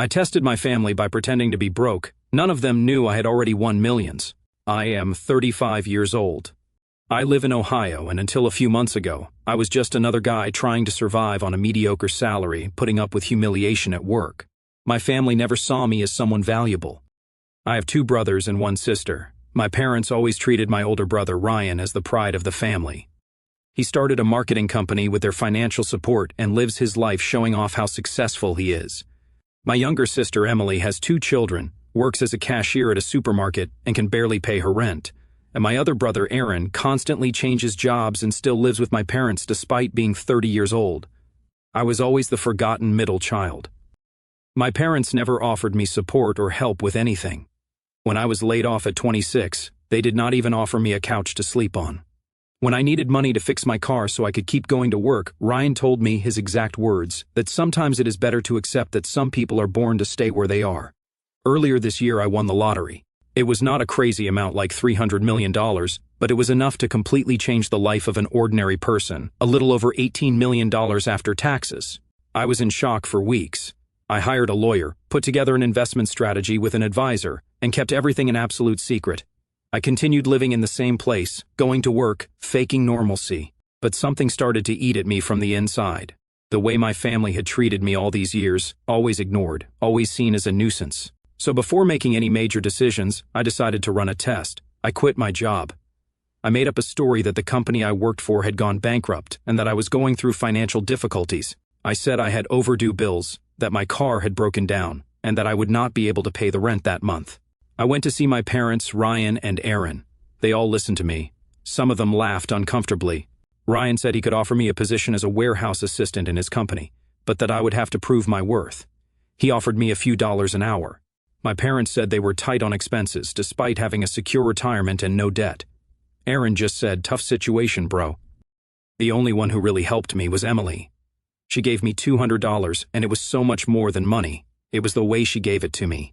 I tested my family by pretending to be broke. None of them knew I had already won millions. I am 35 years old. I live in Ohio, and until a few months ago, I was just another guy trying to survive on a mediocre salary, putting up with humiliation at work. My family never saw me as someone valuable. I have 2 brothers and 1 sister. My parents always treated my older brother, Ryan, as the pride of the family. He started a marketing company with their financial support and lives his life showing off how successful he is. My younger sister, Emily, has 2 children, works as a cashier at a supermarket, and can barely pay her rent. And my other brother, Aaron, constantly changes jobs and still lives with my parents despite being 30 years old. I was always the forgotten middle child. My parents never offered me support or help with anything. When I was laid off at 26, they did not even offer me a couch to sleep on. When I needed money to fix my car so I could keep going to work, Ryan told me his exact words, that sometimes it is better to accept that some people are born to stay where they are. Earlier this year I won the lottery. It was not a crazy amount like $300 million, but it was enough to completely change the life of an ordinary person, a little over $18 million after taxes. I was in shock for weeks. I hired a lawyer, put together an investment strategy with an advisor, and kept everything an absolute secret. I continued living in the same place, going to work, faking normalcy. But something started to eat at me from the inside. The way my family had treated me all these years, always ignored, always seen as a nuisance. So before making any major decisions, I decided to run a test. I quit my job. I made up a story that the company I worked for had gone bankrupt and that I was going through financial difficulties. I said I had overdue bills, that my car had broken down, and that I would not be able to pay the rent that month. I went to see my parents, Ryan and Aaron. They all listened to me. Some of them laughed uncomfortably. Ryan said he could offer me a position as a warehouse assistant in his company, but that I would have to prove my worth. He offered me a few dollars an hour. My parents said they were tight on expenses, despite having a secure retirement and no debt. Aaron just said, "Tough situation, bro." The only one who really helped me was Emily. She gave me $200, and it was so much more than money. It was the way she gave it to me.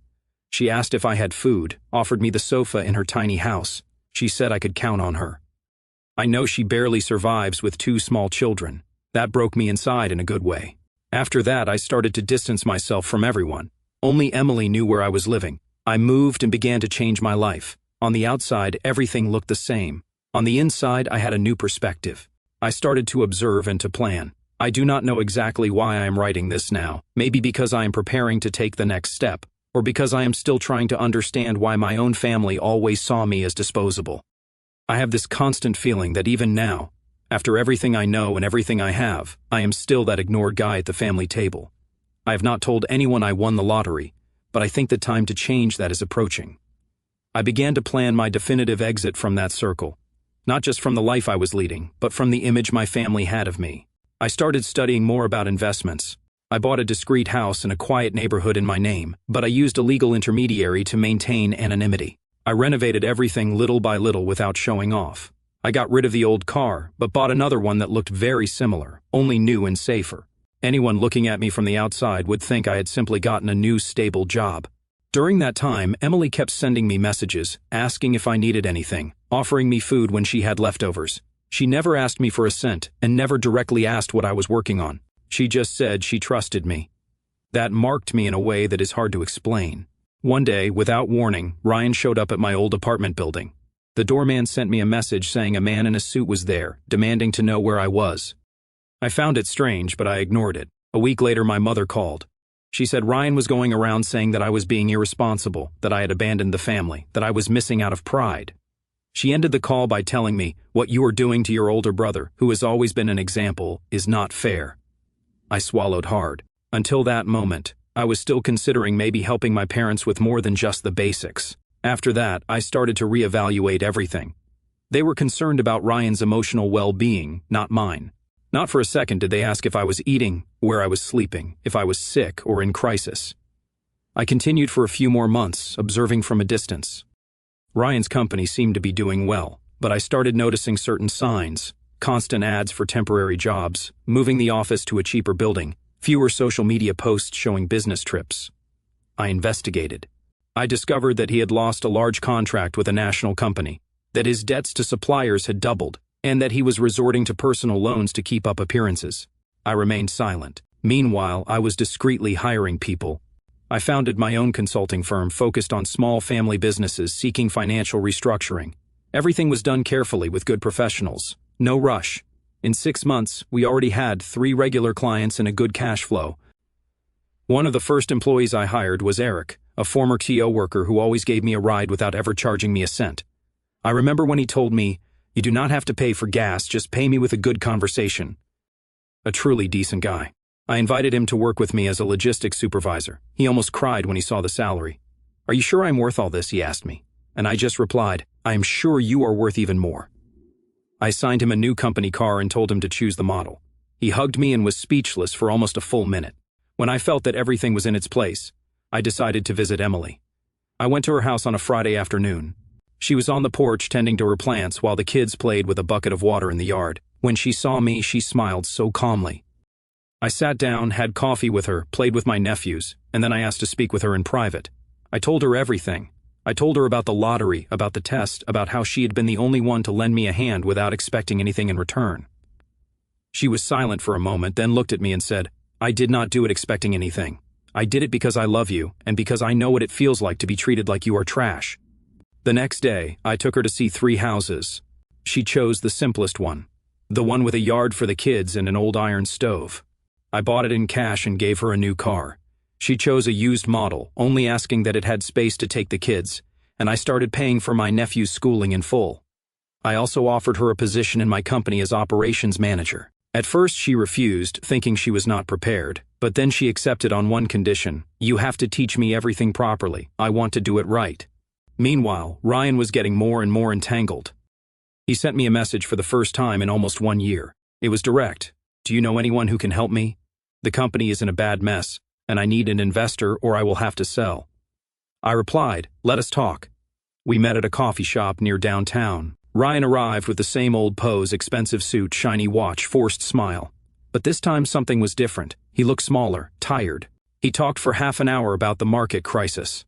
She asked if I had food, offered me the sofa in her tiny house. She said I could count on her. I know she barely survives with 2 small children. That broke me inside in a good way. After that, I started to distance myself from everyone. Only Emily knew where I was living. I moved and began to change my life. On the outside, everything looked the same. On the inside, I had a new perspective. I started to observe and to plan. I do not know exactly why I am writing this now. Maybe because I am preparing to take the next step, or because I am still trying to understand why my own family always saw me as disposable. I have this constant feeling that even now, after everything I know and everything I have, I am still that ignored guy at the family table. I have not told anyone I won the lottery, but I think the time to change that is approaching. I began to plan my definitive exit from that circle, not just from the life I was leading, but from the image my family had of me. I started studying more about investments. I bought a discreet house in a quiet neighborhood in my name, but I used a legal intermediary to maintain anonymity. I renovated everything little by little without showing off. I got rid of the old car, but bought another one that looked very similar, only new and safer. Anyone looking at me from the outside would think I had simply gotten a new stable job. During that time, Emily kept sending me messages, asking if I needed anything, offering me food when she had leftovers. She never asked me for a cent and never directly asked what I was working on. She just said she trusted me. That marked me in a way that is hard to explain. One day, without warning, Ryan showed up at my old apartment building. The doorman sent me a message saying a man in a suit was there, demanding to know where I was. I found it strange, but I ignored it. A week later, my mother called. She said Ryan was going around saying that I was being irresponsible, that I had abandoned the family, that I was missing out of pride. She ended the call by telling me, "What you are doing to your older brother, who has always been an example, is not fair." I swallowed hard. Until that moment, I was still considering maybe helping my parents with more than just the basics. After that, I started to reevaluate everything. They were concerned about Ryan's emotional well-being, not mine. Not for a second did they ask if I was eating, where I was sleeping, if I was sick or in crisis. I continued for a few more months, observing from a distance. Ryan's company seemed to be doing well, but I started noticing certain signs: constant ads for temporary jobs, moving the office to a cheaper building, fewer social media posts showing business trips. I investigated. I discovered that he had lost a large contract with a national company, that his debts to suppliers had doubled, and that he was resorting to personal loans to keep up appearances. I remained silent. Meanwhile, I was discreetly hiring people. I founded my own consulting firm focused on small family businesses seeking financial restructuring. Everything was done carefully with good professionals. No rush. In 6 months, we already had 3 regular clients and a good cash flow. One of the first employees I hired was Eric, a former TO worker who always gave me a ride without ever charging me a cent. I remember when he told me, "You do not have to pay for gas, just pay me with a good conversation." A truly decent guy. I invited him to work with me as a logistics supervisor. He almost cried when he saw the salary. "Are you sure I'm worth all this?" he asked me. And I just replied, "I am sure you are worth even more." I assigned him a new company car and told him to choose the model. He hugged me and was speechless for almost a full minute. When I felt that everything was in its place, I decided to visit Emily. I went to her house on a Friday afternoon. She was on the porch tending to her plants while the kids played with a bucket of water in the yard. When she saw me, she smiled so calmly. I sat down, had coffee with her, played with my nephews, and then I asked to speak with her in private. I told her everything. I told her about the lottery, about the test, about how she had been the only one to lend me a hand without expecting anything in return. She was silent for a moment, then looked at me and said, "I did not do it expecting anything. I did it because I love you, and because I know what it feels like to be treated like you are trash." The next day, I took her to see 3 houses. She chose the simplest one, the one with a yard for the kids and an old iron stove. I bought it in cash and gave her a new car. She chose a used model, only asking that it had space to take the kids, and I started paying for my nephew's schooling in full. I also offered her a position in my company as operations manager. At first she refused, thinking she was not prepared, but then she accepted on one condition: "You have to teach me everything properly. I want to do it right." Meanwhile, Ryan was getting more and more entangled. He sent me a message for the first time in almost 1 year. It was direct. "Do you know anyone who can help me? The company is in a bad mess, and I need an investor or I will have to sell." I replied, "Let us talk." We met at a coffee shop near downtown. Ryan arrived with the same old pose, expensive suit, shiny watch, forced smile. But this time something was different. He looked smaller, tired. He talked for half an hour about the market crisis.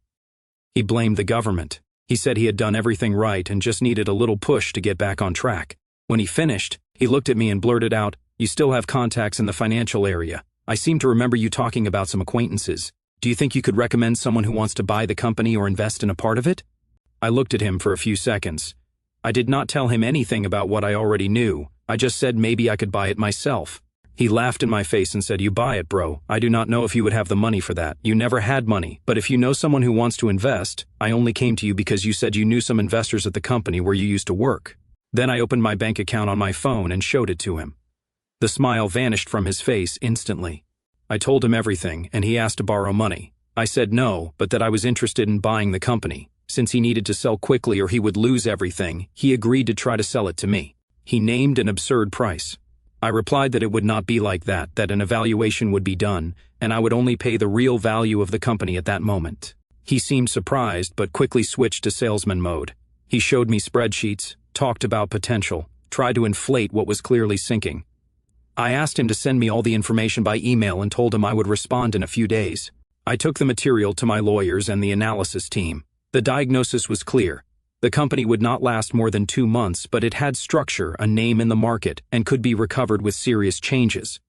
He blamed the government. He said he had done everything right and just needed a little push to get back on track. When he finished, he looked at me and blurted out, "You still have contacts in the financial area. I seem to remember you talking about some acquaintances. Do you think you could recommend someone who wants to buy the company or invest in a part of it?" I looked at him for a few seconds. I did not tell him anything about what I already knew. I just said maybe I could buy it myself. He laughed in my face and said, "You buy it, bro. I do not know if you would have the money for that. You never had money. But if you know someone who wants to invest, I only came to you because you said you knew some investors at the company where you used to work." Then I opened my bank account on my phone and showed it to him. The smile vanished from his face instantly. I told him everything, and he asked to borrow money. I said no, but that I was interested in buying the company. Since he needed to sell quickly or he would lose everything, he agreed to try to sell it to me. He named an absurd price. I replied that it would not be like that, that an evaluation would be done, and I would only pay the real value of the company at that moment. He seemed surprised, but quickly switched to salesman mode. He showed me spreadsheets, talked about potential, tried to inflate what was clearly sinking. I asked him to send me all the information by email and told him I would respond in a few days. I took the material to my lawyers and the analysis team. The diagnosis was clear. The company would not last more than 2 months, but it had structure, a name in the market, and could be recovered with serious changes.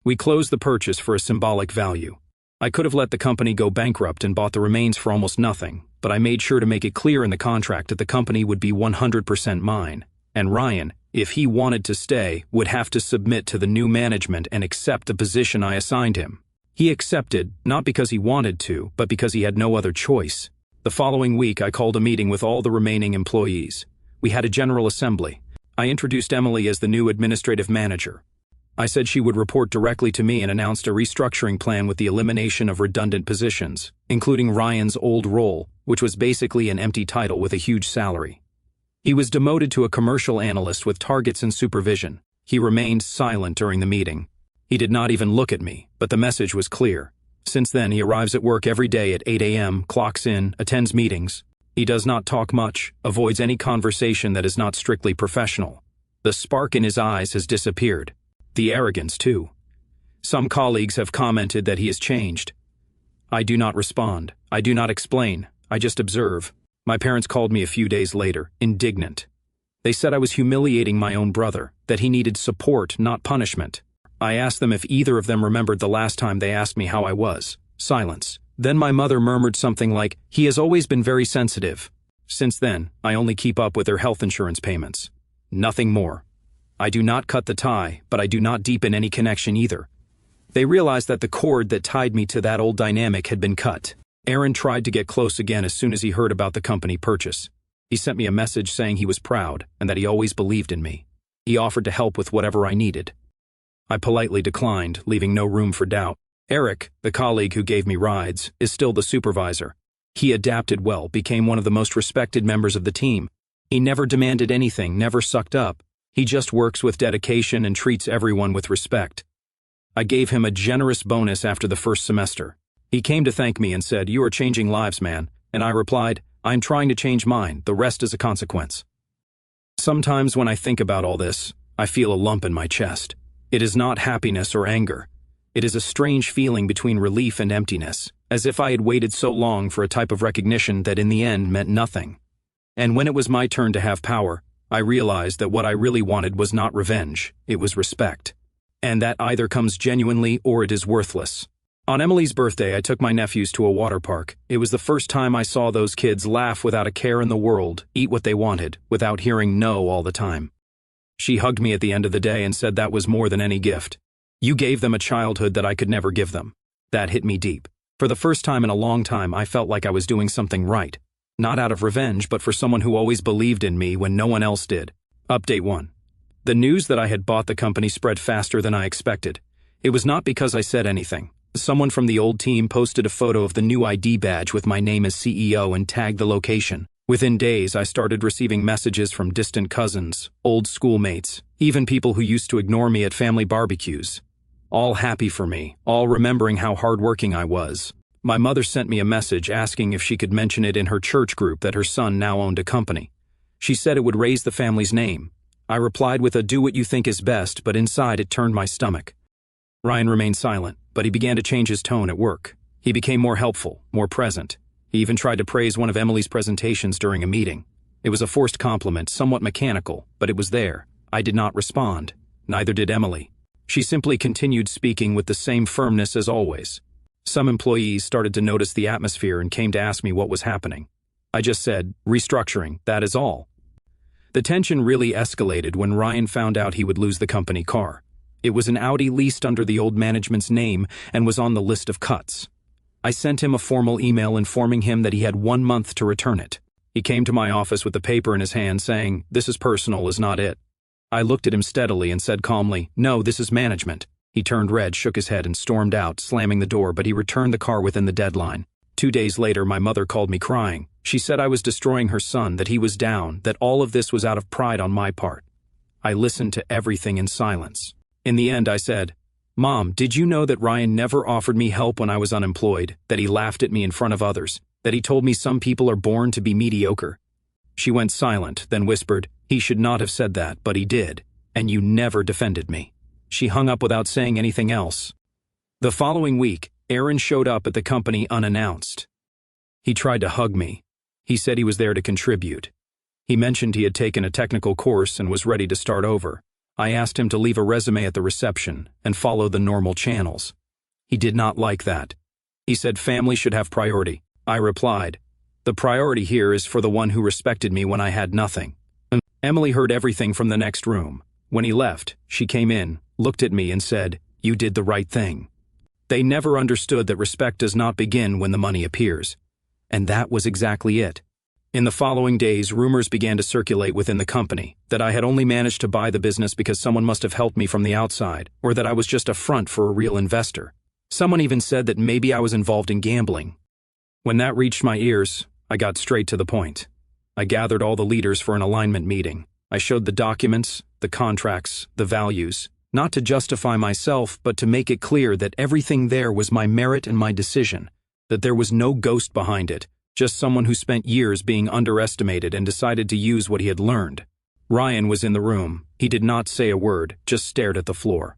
We closed the purchase for a symbolic value. I could have let the company go bankrupt and bought the remains for almost nothing, but I made sure to make it clear in the contract that the company would be 100% mine. And Ryan, if he wanted to stay, would have to submit to the new management and accept the position I assigned him. He accepted, not because he wanted to, but because he had no other choice. The following week, I called a meeting with all the remaining employees. We had a general assembly. I introduced Emily as the new administrative manager. I said she would report directly to me and announced a restructuring plan with the elimination of redundant positions, including Ryan's old role, which was basically an empty title with a huge salary. He was demoted to a commercial analyst with targets and supervision. He remained silent during the meeting. He did not even look at me, but the message was clear. Since then, he arrives at work every day at 8 a.m., clocks in, attends meetings. He does not talk much, avoids any conversation that is not strictly professional. The spark in his eyes has disappeared. The arrogance, too. Some colleagues have commented that he has changed. I do not respond. I do not explain. I just observe. My parents called me a few days later, indignant. They said I was humiliating my own brother, that he needed support, not punishment. I asked them if either of them remembered the last time they asked me how I was. Silence. Then my mother murmured something like, "He has always been very sensitive." Since then, I only keep up with their health insurance payments. Nothing more. I do not cut the tie, but I do not deepen any connection either. They realized that the cord that tied me to that old dynamic had been cut. Aaron tried to get close again as soon as he heard about the company purchase. He sent me a message saying he was proud and that he always believed in me. He offered to help with whatever I needed. I politely declined, leaving no room for doubt. Eric, the colleague who gave me rides, is still the supervisor. He adapted well, became one of the most respected members of the team. He never demanded anything, never sucked up. He just works with dedication and treats everyone with respect. I gave him a generous bonus after the first semester. He came to thank me and said, "You are changing lives, man." And I replied, "I'm trying to change mine, the rest is a consequence." Sometimes when I think about all this, I feel a lump in my chest. It is not happiness or anger. It is a strange feeling between relief and emptiness, as if I had waited so long for a type of recognition that in the end meant nothing. And when it was my turn to have power, I realized that what I really wanted was not revenge, it was respect. And that either comes genuinely or it is worthless. On Emily's birthday, I took my nephews to a water park. It was the first time I saw those kids laugh without a care in the world, eat what they wanted, without hearing no all the time. She hugged me at the end of the day and said that was more than any gift. "You gave them a childhood that I could never give them." That hit me deep. For the first time in a long time, I felt like I was doing something right. Not out of revenge, but for someone who always believed in me when no one else did. Update 1. The news that I had bought the company spread faster than I expected. It was not because I said anything. Someone from the old team posted a photo of the new ID badge with my name as CEO and tagged the location. Within days, I started receiving messages from distant cousins, old schoolmates, even people who used to ignore me at family barbecues. All happy for me, all remembering how hardworking I was. My mother sent me a message asking if she could mention it in her church group that her son now owned a company. She said it would raise the family's name. I replied with a "do what you think is best," but inside it turned my stomach. Ryan remained silent, but he began to change his tone at work. He became more helpful, more present. He even tried to praise one of Emily's presentations during a meeting. It was a forced compliment, somewhat mechanical, but it was there. I did not respond. Neither did Emily. She simply continued speaking with the same firmness as always. Some employees started to notice the atmosphere and came to ask me what was happening. I just said, "Restructuring, that is all." The tension really escalated when Ryan found out he would lose the company car. It was an Audi leased under the old management's name and was on the list of cuts. I sent him a formal email informing him that he had 1 month to return it. He came to my office with the paper in his hand saying, "This is personal, is not it." I looked at him steadily and said calmly, "No, this is management." He turned red, shook his head, and stormed out, slamming the door, but he returned the car within the deadline. 2 days later, my mother called me crying. She said I was destroying her son, that he was down, that all of this was out of pride on my part. I listened to everything in silence. In the end, I said, "Mom, did you know that Ryan never offered me help when I was unemployed, that he laughed at me in front of others, that he told me some people are born to be mediocre?" She went silent, then whispered, "He should not have said that, but he did, and you never defended me." She hung up without saying anything else. The following week, Aaron showed up at the company unannounced. He tried to hug me. He said he was there to contribute. He mentioned he had taken a technical course and was ready to start over. I asked him to leave a resume at the reception and follow the normal channels. He did not like that. He said family should have priority. I replied, "The priority here is for the one who respected me when I had nothing." Emily heard everything from the next room. When he left, she came in, looked at me and said, "You did the right thing." They never understood that respect does not begin when the money appears. And that was exactly it. In the following days, rumors began to circulate within the company that I had only managed to buy the business because someone must have helped me from the outside, or that I was just a front for a real investor. Someone even said that maybe I was involved in gambling. When that reached my ears, I got straight to the point. I gathered all the leaders for an alignment meeting. I showed the documents, the contracts, the values, not to justify myself, but to make it clear that everything there was my merit and my decision, that there was no ghost behind it, just someone who spent years being underestimated and decided to use what he had learned. Ryan was in the room. He did not say a word, just stared at the floor.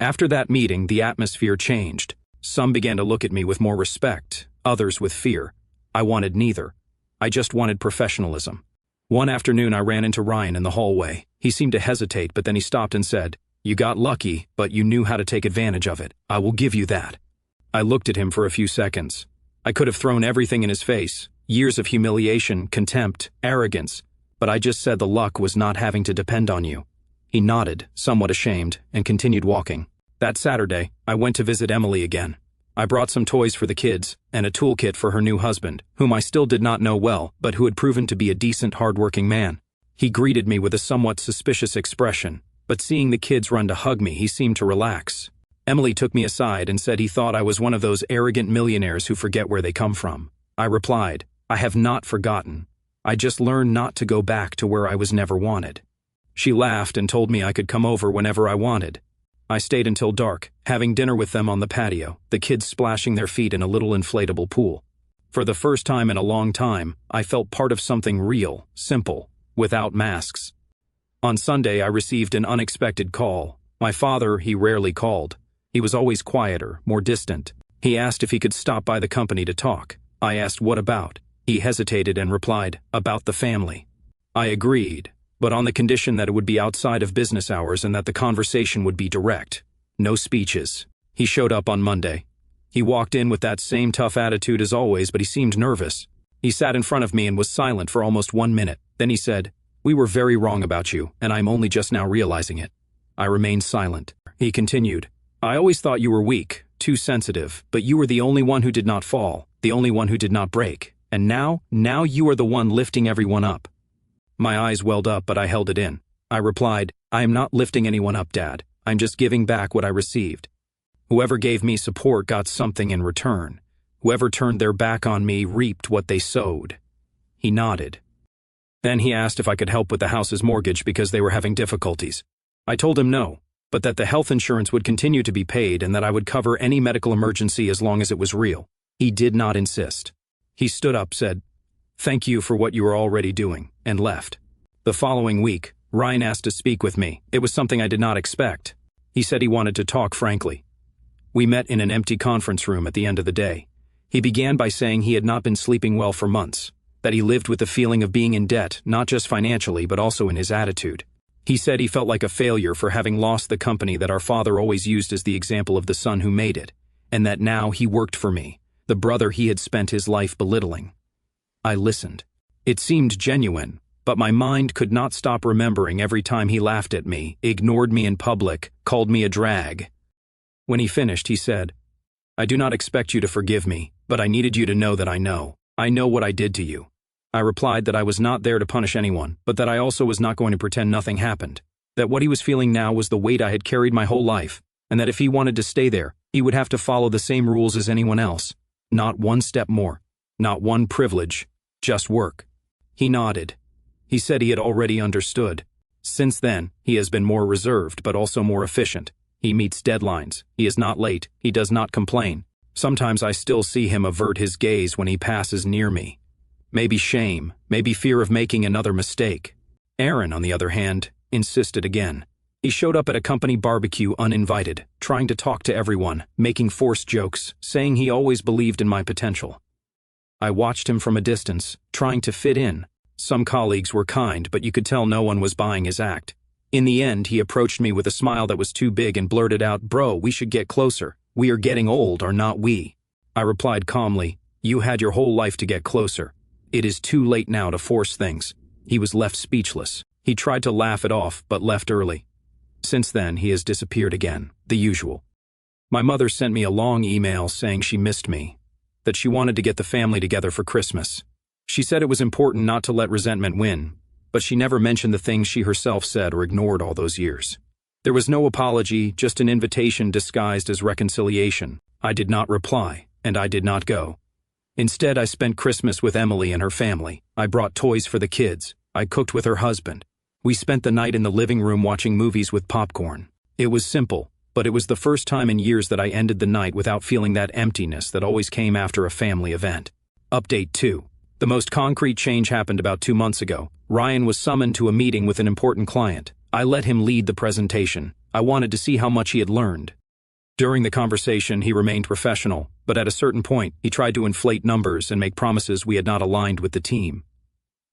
After that meeting, the atmosphere changed. Some began to look at me with more respect, others with fear. I wanted neither. I just wanted professionalism. One afternoon, I ran into Ryan in the hallway. He seemed to hesitate, but then he stopped and said, "You got lucky, but you knew how to take advantage of it. I will give you that." I looked at him for a few seconds. I could have thrown everything in his face, years of humiliation, contempt, arrogance, but I just said the luck was not having to depend on you. He nodded, somewhat ashamed, and continued walking. That Saturday, I went to visit Emily again. I brought some toys for the kids, and a toolkit for her new husband, whom I still did not know well, but who had proven to be a decent, hard-working man. He greeted me with a somewhat suspicious expression, but seeing the kids run to hug me, he seemed to relax. Emily took me aside and said he thought I was one of those arrogant millionaires who forget where they come from. I replied, I have not forgotten. I just learned not to go back to where I was never wanted. She laughed and told me I could come over whenever I wanted. I stayed until dark, having dinner with them on the patio, the kids splashing their feet in a little inflatable pool. For the first time in a long time, I felt part of something real, simple, without masks. On Sunday, I received an unexpected call. My father, he rarely called. He was always quieter, more distant. He asked if he could stop by the company to talk. I asked what about. He hesitated and replied, about the family. I agreed, but on the condition that it would be outside of business hours and that the conversation would be direct. No speeches. He showed up on Monday. He walked in with that same tough attitude as always, but he seemed nervous. He sat in front of me and was silent for almost 1 minute. Then he said, "We were very wrong about you, and I'm only just now realizing it." I remained silent. He continued, "I always thought you were weak, too sensitive, but you were the only one who did not fall, the only one who did not break. And now you are the one lifting everyone up." My eyes welled up, but I held it in. I replied, "I am not lifting anyone up, Dad. I'm just giving back what I received. Whoever gave me support got something in return. Whoever turned their back on me reaped what they sowed." He nodded. Then he asked if I could help with the house's mortgage because they were having difficulties. I told him no, but that the health insurance would continue to be paid and that I would cover any medical emergency as long as it was real. He did not insist. He stood up, said, "Thank you for what you are already doing," and left. The following week, Ryan asked to speak with me. It was something I did not expect. He said he wanted to talk frankly. We met in an empty conference room at the end of the day. He began by saying he had not been sleeping well for months, that he lived with the feeling of being in debt, not just financially, but also in his attitude. He said he felt like a failure for having lost the company that our father always used as the example of the son who made it, and that now he worked for me, the brother he had spent his life belittling. I listened. It seemed genuine, but my mind could not stop remembering every time he laughed at me, ignored me in public, called me a drag. When he finished, he said, "I do not expect you to forgive me, but I needed you to know that I know. I know what I did to you." I replied that I was not there to punish anyone, but that I also was not going to pretend nothing happened, that what he was feeling now was the weight I had carried my whole life, and that if he wanted to stay there, he would have to follow the same rules as anyone else. Not one step more, not one privilege, just work. He nodded. He said he had already understood. Since then, he has been more reserved, but also more efficient. He meets deadlines. He is not late. He does not complain. Sometimes I still see him avert his gaze when he passes near me. Maybe shame, maybe fear of making another mistake. Aaron, on the other hand, insisted again. He showed up at a company barbecue uninvited, trying to talk to everyone, making forced jokes, saying he always believed in my potential. I watched him from a distance, trying to fit in. Some colleagues were kind, but you could tell no one was buying his act. In the end, he approached me with a smile that was too big and blurted out, "Bro, we should get closer. We are getting old, are not we?" I replied calmly, "You had your whole life to get closer. It is too late now to force things." He was left speechless. He tried to laugh it off, but left early. Since then, he has disappeared again, the usual. My mother sent me a long email saying she missed me, that she wanted to get the family together for Christmas. She said it was important not to let resentment win, but she never mentioned the things she herself said or ignored all those years. There was no apology, just an invitation disguised as reconciliation. I did not reply, and I did not go. Instead, I spent Christmas with Emily and her family. I brought toys for the kids. I cooked with her husband. We spent the night in the living room watching movies with popcorn. It was simple, but it was the first time in years that I ended the night without feeling that emptiness that always came after a family event. Update 2. The most concrete change happened about 2 months ago. Ryan was summoned to a meeting with an important client. I let him lead the presentation. I wanted to see how much he had learned. During the conversation, he remained professional, but at a certain point, he tried to inflate numbers and make promises we had not aligned with the team.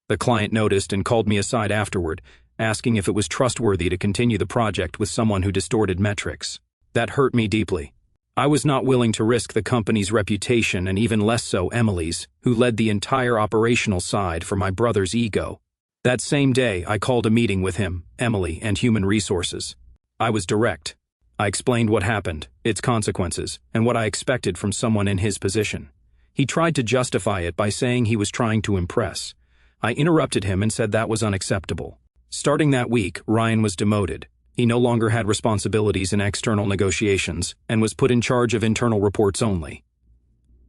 The client noticed and called me aside afterward, asking if it was trustworthy to continue the project with someone who distorted metrics. That hurt me deeply. I was not willing to risk the company's reputation and even less so Emily's, who led the entire operational side, for my brother's ego. That same day, I called a meeting with him, Emily, and Human Resources. I was direct. I explained what happened, its consequences, and what I expected from someone in his position. He tried to justify it by saying he was trying to impress. I interrupted him and said that was unacceptable. Starting that week, Ryan was demoted. He no longer had responsibilities in external negotiations and was put in charge of internal reports only.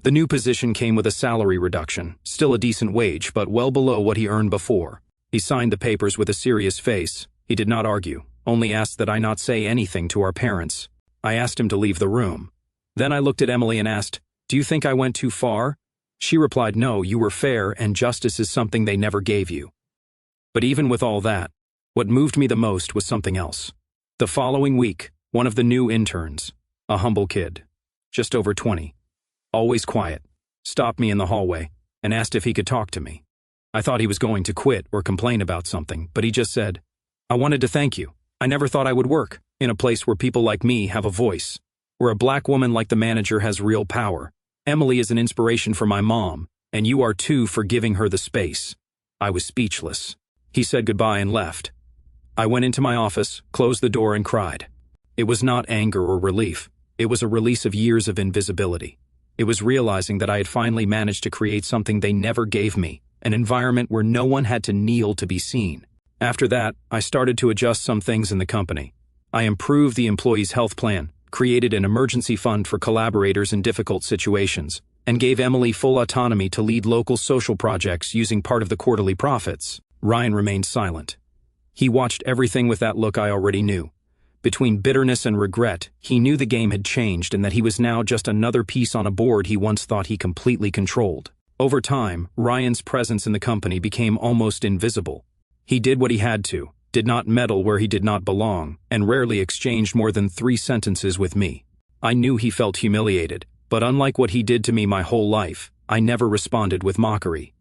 The new position came with a salary reduction, still a decent wage, but well below what he earned before. He signed the papers with a serious face. He did not argue, only asked that I not say anything to our parents. I asked him to leave the room. Then I looked at Emily and asked, "Do you think I went too far?" She replied, "No, you were fair, and justice is something they never gave you." But even with all that, what moved me the most was something else. The following week, one of the new interns, a humble kid, just over 20, always quiet, stopped me in the hallway and asked if he could talk to me. I thought he was going to quit or complain about something, but he just said, "I wanted to thank you. I never thought I would work in a place where people like me have a voice, where a black woman like the manager has real power. Emily is an inspiration for my mom, and you are too for giving her the space." I was speechless. He said goodbye and left. I went into my office, closed the door, and cried. It was not anger or relief. It was a release of years of invisibility. It was realizing that I had finally managed to create something they never gave me, an environment where no one had to kneel to be seen. After that, I started to adjust some things in the company. I improved the employees' health plan, created an emergency fund for collaborators in difficult situations, and gave Emily full autonomy to lead local social projects using part of the quarterly profits. Ryan remained silent. He watched everything with that look I already knew. Between bitterness and regret, he knew the game had changed and that he was now just another piece on a board he once thought he completely controlled. Over time, Ryan's presence in the company became almost invisible. He did what he had to, did not meddle where he did not belong, and rarely exchanged more than 3 sentences with me. I knew he felt humiliated, but unlike what he did to me my whole life, I never responded with mockery.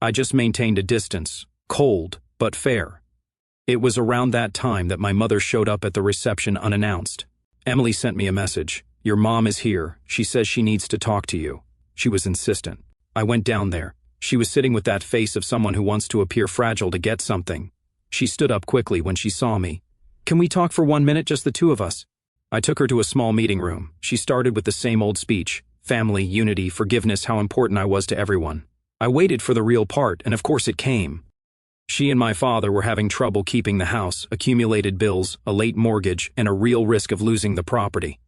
I just maintained a distance, cold, but fair. It was around that time that my mother showed up at the reception unannounced. Emily sent me a message. "Your mom is here. She says she needs to talk to you." She was insistent. I went down there. She was sitting with that face of someone who wants to appear fragile to get something. She stood up quickly when she saw me. "Can we talk for 1 minute, just the 2 of us?" I took her to a small meeting room. She started with the same old speech. Family, unity, forgiveness, how important I was to everyone. I waited for the real part, and of course it came. She and my father were having trouble keeping the house, accumulated bills, a late mortgage, and a real risk of losing the property.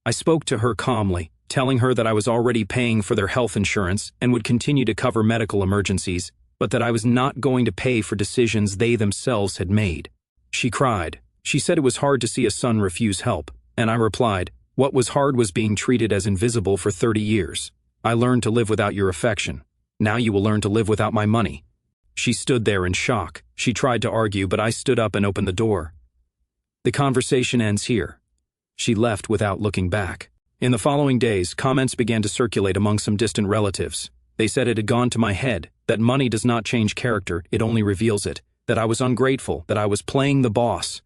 I spoke to her calmly, telling her that I was already paying for their health insurance and would continue to cover medical emergencies, but that I was not going to pay for decisions they themselves had made. She cried. She said it was hard to see a son refuse help, and I replied, "What was hard was being treated as invisible for 30 years. I learned to live without your affection. Now you will learn to live without my money." She stood there in shock. She tried to argue, but I stood up and opened the door. "The conversation ends here." She left without looking back. In the following days, comments began to circulate among some distant relatives. They said it had gone to my head, that money does not change character, it only reveals it, that I was ungrateful, that I was playing the boss.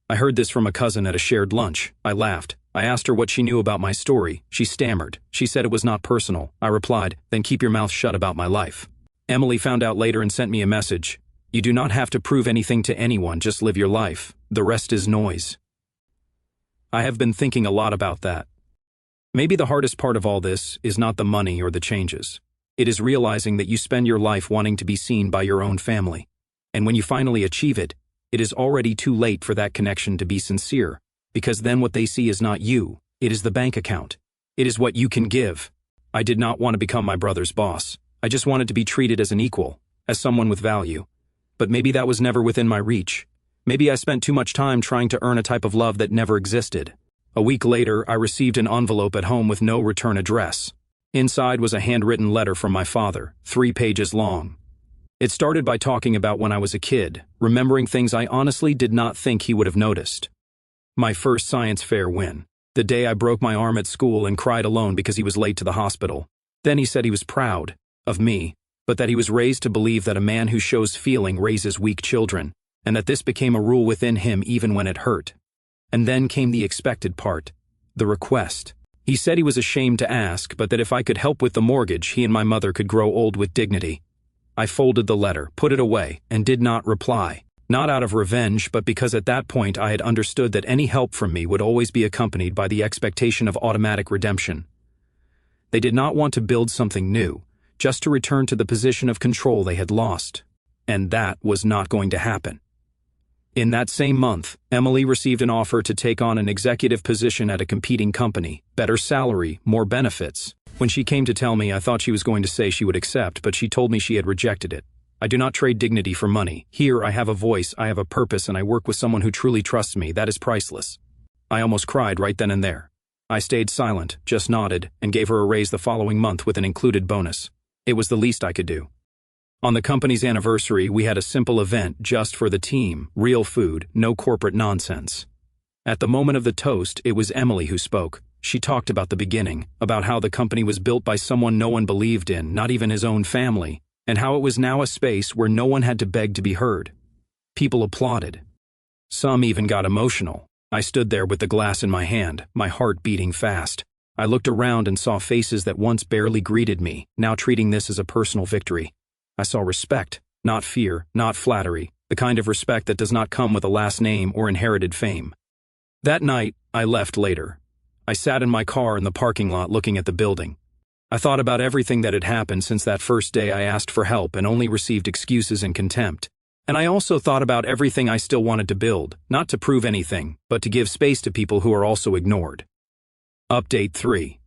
I heard this from a cousin at a shared lunch. I laughed. I asked her what she knew about my story. She stammered. She said it was not personal. I replied, "Then keep your mouth shut about my life." Emily found out later and sent me a message. "You do not have to prove anything to anyone, just live your life. The rest is noise." I have been thinking a lot about that. Maybe the hardest part of all this is not the money or the changes. It is realizing that you spend your life wanting to be seen by your own family. And when you finally achieve it, it is already too late for that connection to be sincere, because then what they see is not you, it is the bank account. It is what you can give. I did not want to become my brother's boss. I just wanted to be treated as an equal, as someone with value. But maybe that was never within my reach. Maybe I spent too much time trying to earn a type of love that never existed. A week later, I received an envelope at home with no return address. Inside was a handwritten letter from my father, 3 pages long. It started by talking about when I was a kid, remembering things I honestly did not think he would have noticed. My first science fair win. The day I broke my arm at school and cried alone because he was late to the hospital. Then he said he was proud of me, but that he was raised to believe that a man who shows feeling raises weak children, and that this became a rule within him even when it hurt. And then came the expected part, the request. He said he was ashamed to ask, but that if I could help with the mortgage, he and my mother could grow old with dignity. I folded the letter, put it away, and did not reply. Not out of revenge, but because at that point I had understood that any help from me would always be accompanied by the expectation of automatic redemption. They did not want to build something new, just to return to the position of control they had lost. And that was not going to happen. In that same month, Emily received an offer to take on an executive position at a competing company, better salary, more benefits. When she came to tell me, I thought she was going to say she would accept, but she told me she had rejected it. I do not trade dignity for money. Here I have a voice, I have a purpose, and I work with someone who truly trusts me. That is priceless. I almost cried right then and there. I stayed silent, just nodded, and gave her a raise the following month with an included bonus. It was the least I could do. On the company's anniversary, we had a simple event just for the team, real food, no corporate nonsense. At the moment of the toast, it was Emily who spoke. She talked about the beginning, about how the company was built by someone no one believed in, not even his own family, and how it was now a space where no one had to beg to be heard. People applauded. Some even got emotional. I stood there with the glass in my hand, my heart beating fast. I looked around and saw faces that once barely greeted me, now treating this as a personal victory. I saw respect, not fear, not flattery, the kind of respect that does not come with a last name or inherited fame. That night, I left later. I sat in my car in the parking lot looking at the building. I thought about everything that had happened since that first day I asked for help and only received excuses and contempt. And I also thought about everything I still wanted to build, not to prove anything, but to give space to people who are also ignored. Update 3.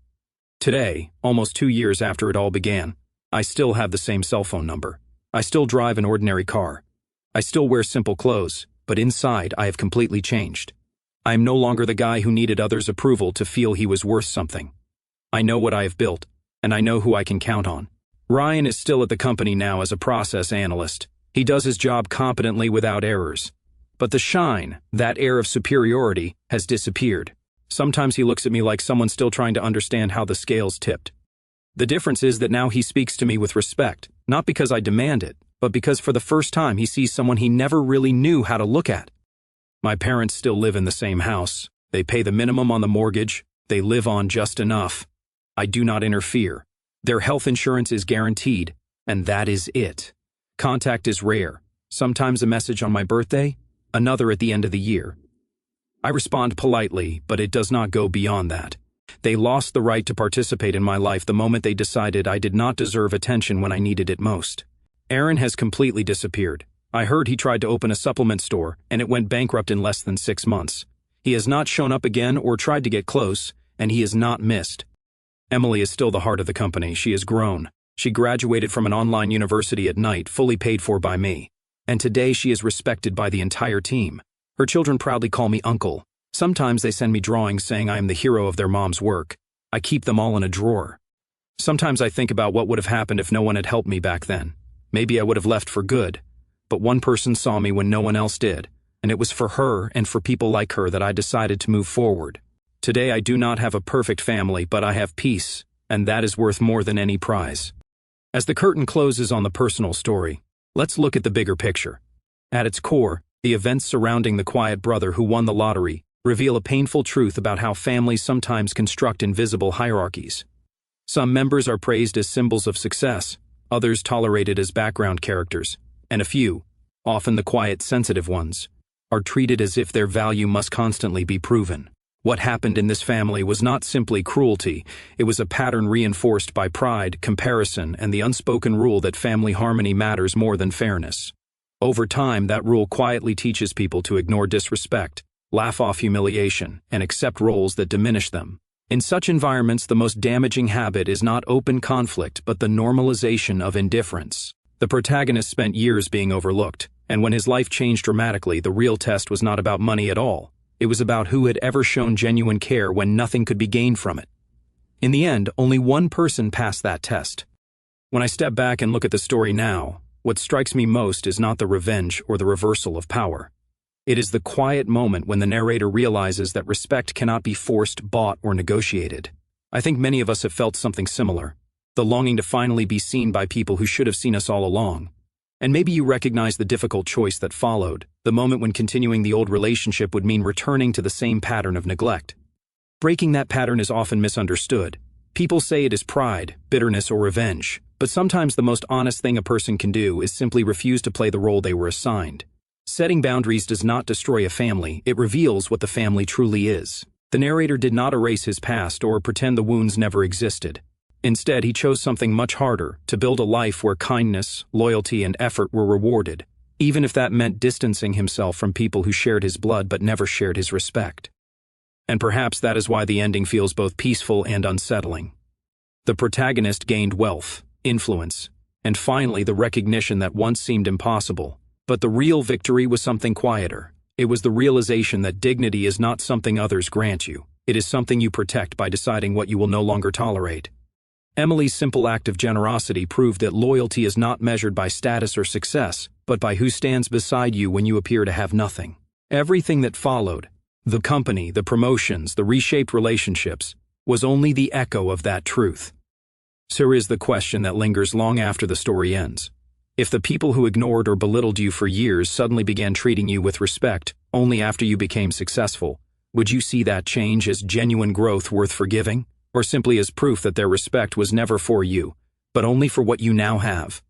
Today, almost 2 years after it all began, I still have the same cell phone number. I still drive an ordinary car. I still wear simple clothes, but inside I have completely changed. I am no longer the guy who needed others' approval to feel he was worth something. I know what I have built, and I know who I can count on. Ryan is still at the company now as a process analyst. He does his job competently without errors. But the shine, that air of superiority, has disappeared. Sometimes he looks at me like someone still trying to understand how the scales tipped. The difference is that now he speaks to me with respect, not because I demand it, but because for the first time he sees someone he never really knew how to look at. My parents still live in the same house. They pay the minimum on the mortgage. They live on just enough. I do not interfere. Their health insurance is guaranteed, and that is it. Contact is rare. Sometimes a message on my birthday, another at the end of the year. I respond politely, but it does not go beyond that. They lost the right to participate in my life the moment they decided I did not deserve attention when I needed it most. Aaron has completely disappeared. I heard he tried to open a supplement store, and it went bankrupt in less than 6 months. He has not shown up again or tried to get close, and he is not missed. Emily is still the heart of the company. She has grown. She graduated from an online university at night, fully paid for by me. And today she is respected by the entire team. Her children proudly call me uncle. Sometimes they send me drawings saying I am the hero of their mom's work. I keep them all in a drawer. Sometimes I think about what would have happened if no one had helped me back then. Maybe I would have left for good. But one person saw me when no one else did, and it was for her and for people like her that I decided to move forward. Today I do not have a perfect family, but I have peace, and that is worth more than any prize. As the curtain closes on the personal story, let's look at the bigger picture. At its core, the events surrounding the quiet brother who won the lottery reveal a painful truth about how families sometimes construct invisible hierarchies. Some members are praised as symbols of success, others tolerated as background characters, and a few, often the quiet, sensitive ones, are treated as if their value must constantly be proven. What happened in this family was not simply cruelty, it was a pattern reinforced by pride, comparison, and the unspoken rule that family harmony matters more than fairness. Over time, that rule quietly teaches people to ignore disrespect, laugh off humiliation, and accept roles that diminish them. In such environments, the most damaging habit is not open conflict, but the normalization of indifference. The protagonist spent years being overlooked, and when his life changed dramatically, the real test was not about money at all. It was about who had ever shown genuine care when nothing could be gained from it. In the end, only one person passed that test. When I step back and look at the story now, what strikes me most is not the revenge or the reversal of power. It is the quiet moment when the narrator realizes that respect cannot be forced, bought, or negotiated. I think many of us have felt something similar, the longing to finally be seen by people who should have seen us all along. And maybe you recognize the difficult choice that followed, the moment when continuing the old relationship would mean returning to the same pattern of neglect. Breaking that pattern is often misunderstood. People say it is pride, bitterness, or revenge, but sometimes the most honest thing a person can do is simply refuse to play the role they were assigned. Setting boundaries does not destroy a family, it reveals what the family truly is. The narrator did not erase his past or pretend the wounds never existed. Instead, he chose something much harder, to build a life where kindness, loyalty, and effort were rewarded, even if that meant distancing himself from people who shared his blood but never shared his respect. And perhaps that is why the ending feels both peaceful and unsettling. The protagonist gained wealth, influence, and finally the recognition that once seemed impossible. But the real victory was something quieter. It was the realization that dignity is not something others grant you. It is something you protect by deciding what you will no longer tolerate. Emily's simple act of generosity proved that loyalty is not measured by status or success, but by who stands beside you when you appear to have nothing. Everything that followed, the company, the promotions, the reshaped relationships, was only the echo of that truth. So is the question that lingers long after the story ends. If the people who ignored or belittled you for years suddenly began treating you with respect only after you became successful, would you see that change as genuine growth worth forgiving, or simply as proof that their respect was never for you, but only for what you now have?